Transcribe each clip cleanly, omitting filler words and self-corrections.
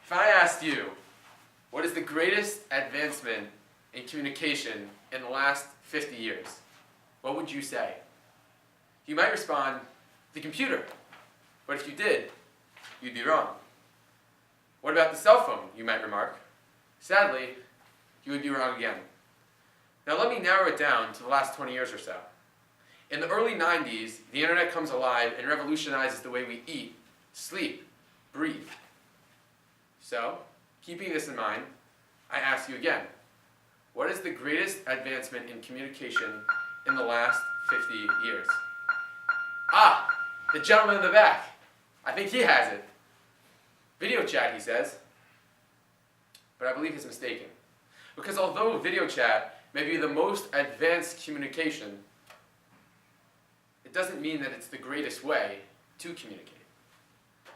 If I asked you, what is the greatest advancement in communication in the last 50 years? What would you say? You might respond, the computer. But if you did, you'd be wrong. What about the cell phone, you might remark? Sadly, you would be wrong again. Now let me narrow it down to the last 20 years or so. In the early 90s, the internet comes alive and revolutionizes the way we eat, sleep, breathe. So, keeping this in mind, I ask you again, what is the greatest advancement in communication in the last 50 years? Ah, the gentleman in the back. I think he has it. Video chat, he says. But I believe he's mistaken. Because although video chat may be the most advanced communication, it doesn't mean that it's the greatest way to communicate.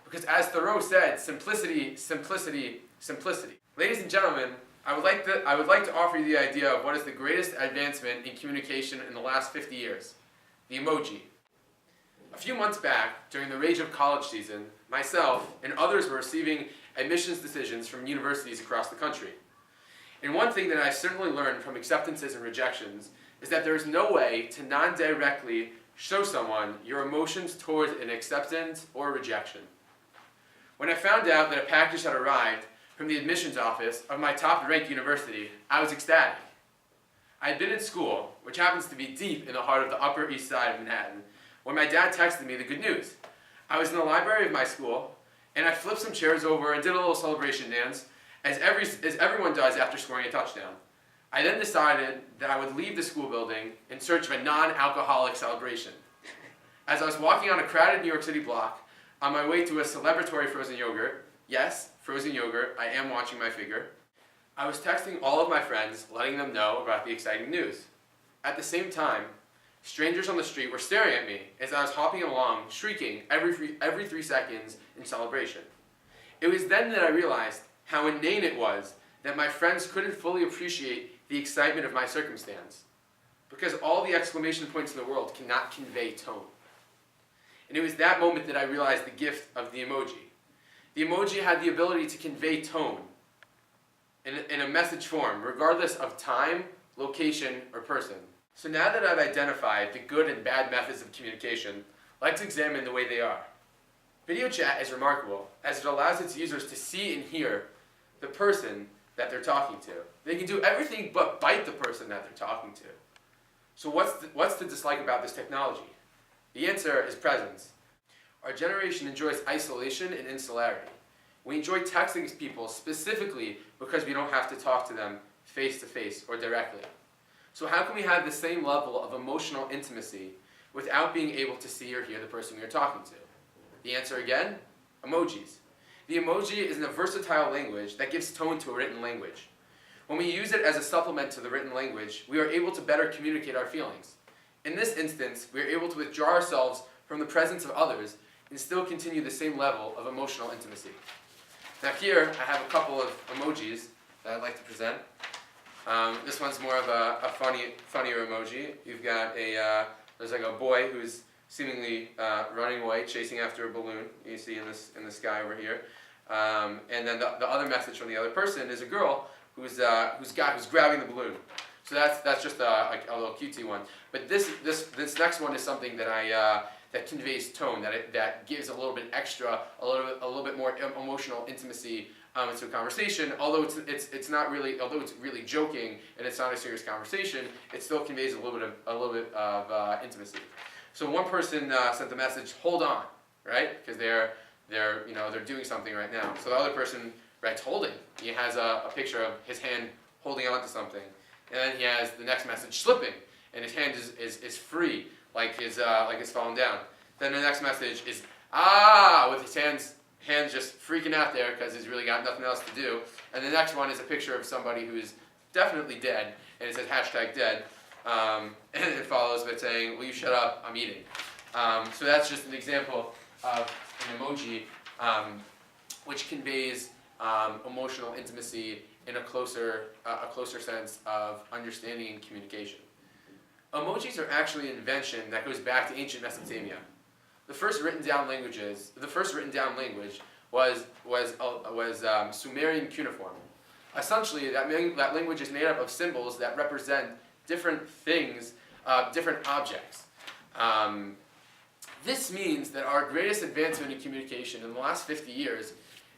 Because as Thoreau said, simplicity, simplicity, simplicity. Ladies and gentlemen, I would like to offer you the idea of what is the greatest advancement in communication in the last 50 years. The emoji. A few months back, during the rage of college season, myself and others were receiving admissions decisions from universities across the country. And one thing that I certainly learned from acceptances and rejections is that there is no way to non-directly show someone your emotions towards an acceptance or rejection. When I found out that a package had arrived from the admissions office of my top-ranked university, I was ecstatic. I had been in school, which happens to be deep in the heart of the Upper East Side of Manhattan, when my dad texted me the good news. I was in the library of my school, and I flipped some chairs over and did a little celebration dance, as everyone does after scoring a touchdown. I then decided that I would leave the school building in search of a non-alcoholic celebration. As I was walking on a crowded New York City block, on my way to a celebratory frozen yogurt, yes, frozen yogurt, I am watching my figure, I was texting all of my friends, letting them know about the exciting news. At the same time, strangers on the street were staring at me as I was hopping along, shrieking every 3 seconds in celebration. It was then that I realized how inane it was that my friends couldn't fully appreciate the excitement of my circumstance, because all the exclamation points in the world cannot convey tone. And it was that moment that I realized the gift of the emoji. The emoji had the ability to convey tone in a message form, regardless of time, location, or person. So now that I've identified the good and bad methods of communication, let's examine the way they are. Video chat is remarkable, as it allows its users to see and hear the person that they're talking to. They can do everything but bite the person that they're talking to. So what's the dislike about this technology? The answer is presence. Our generation enjoys isolation and insularity. We enjoy texting people specifically because we don't have to talk to them face-to-face or directly. So how can we have the same level of emotional intimacy without being able to see or hear the person we are talking to? The answer again, emojis. The emoji is a versatile language that gives tone to a written language. When we use it as a supplement to the written language, we are able to better communicate our feelings. In this instance, we are able to withdraw ourselves from the presence of others and still continue the same level of emotional intimacy. Now here, I have a couple of emojis that I'd like to present. This one's more of a funnier emoji. You've got there's like a boy who's seemingly running away, chasing after a balloon. You see in the sky over here. And then the other message from the other person is a girl who's grabbing the balloon. So that's just a little cutesy one. But this next one is something that that conveys tone, that gives a little bit extra, a little bit more emotional intimacy into a conversation. Although it's not really, although it's really joking and it's not a serious conversation, it still conveys a little bit of intimacy. So one person sent the message, "Hold on," right? Because they're doing something right now. So the other person writes "holding." He has a picture of his hand holding on to something. And then he has the next message, "slipping," and his hand is free, like it's falling down. Then the next message is with his hands just freaking out there because he's really got nothing else to do. And the next one is a picture of somebody who is definitely dead, and it says #dead. And it follows with saying, "Will you shut up? I'm eating." So that's just an example of an emoji which conveys emotional intimacy in a closer sense of understanding and communication. Emojis are actually an invention that goes back to ancient Mesopotamia. The first written down language was Sumerian cuneiform. Essentially, that language is made up of symbols that represent different things, different objects. This means that our greatest advancement in communication in the last 50 years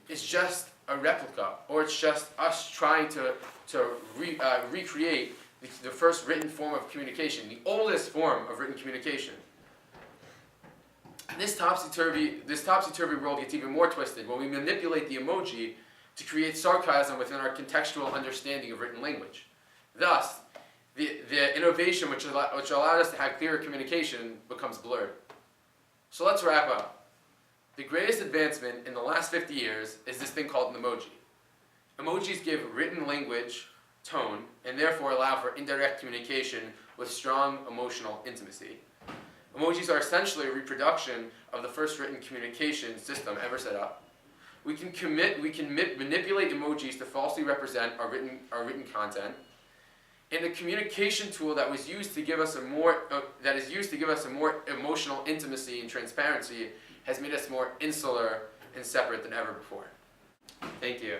is just a replica, or it's just us trying to recreate the first written form of communication, the oldest form of written communication. This topsy-turvy world gets even more twisted when we manipulate the emoji to create sarcasm within our contextual understanding of written language. Thus, the innovation which allowed us to have clearer communication becomes blurred. So let's wrap up. The greatest advancement in the last 50 years is this thing called an emoji. Emojis give written language tone and therefore allow for indirect communication with strong emotional intimacy. Emojis are essentially a reproduction of the first written communication system ever set up. We can manipulate emojis to falsely represent our written content. And a communication tool that was used to give us a more emotional intimacy and transparency has made us more insular and separate than ever before. Thank you.